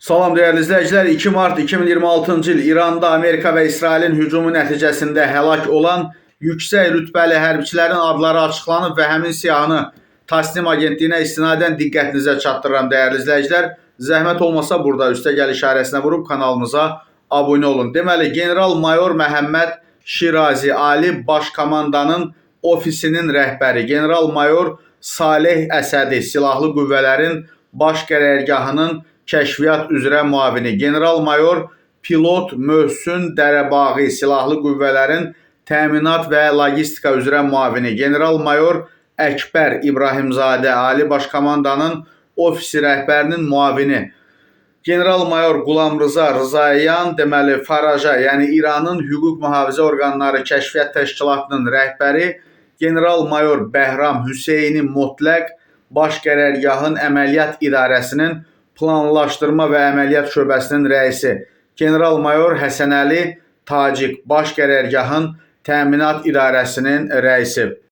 Salam değerli izləyicilər. 2 mart 2026-cı il İranda Amerika və İsrailin hücumu nəticəsində həlak olan yüksək rütbəli hərbiçilərin adları açıqlanıb və həmin siyahını Tasnim agentliyinə istinadən diqqətinizə çatdırıram değerli izləyicilər. Zəhmət olmasa burada üstəgəl işarəsinə vurub kanalımıza abunə olun. Deməli, General-Mayor Məhəmməd Şirazi Ali Baş Komandanın ofisinin rəhbəri, General-Mayor Saleh Əsədi Silahlı Qüvvələrin Baş Qərargahının Kəşfiyyat üzrə müavini, General-Mayor Pilot Möhsün Dərəbağı Silahlı Qüvvələrin Təminat və Logistika üzrə müavini, General-Mayor Əkbər İbrahimzadə Ali Baş Komandanın ofisi rəhbərinin müavini, General-Mayor Qulamrıza Rızayan deməli Faraja, yəni İranın hüquq mühafizə orqanları kəşfiyyat təşkilatının rəhbəri, General-Mayor Bəhram Hüseyni Motləq Baş Qərargahın Əməliyyat İdarəsinin Planlaşdırma və Əməliyyat Şöbəsinin rəisi, General-Mayor Həsənəli Tacik Baş Qərargahın Təminat İdarəsinin rəisi.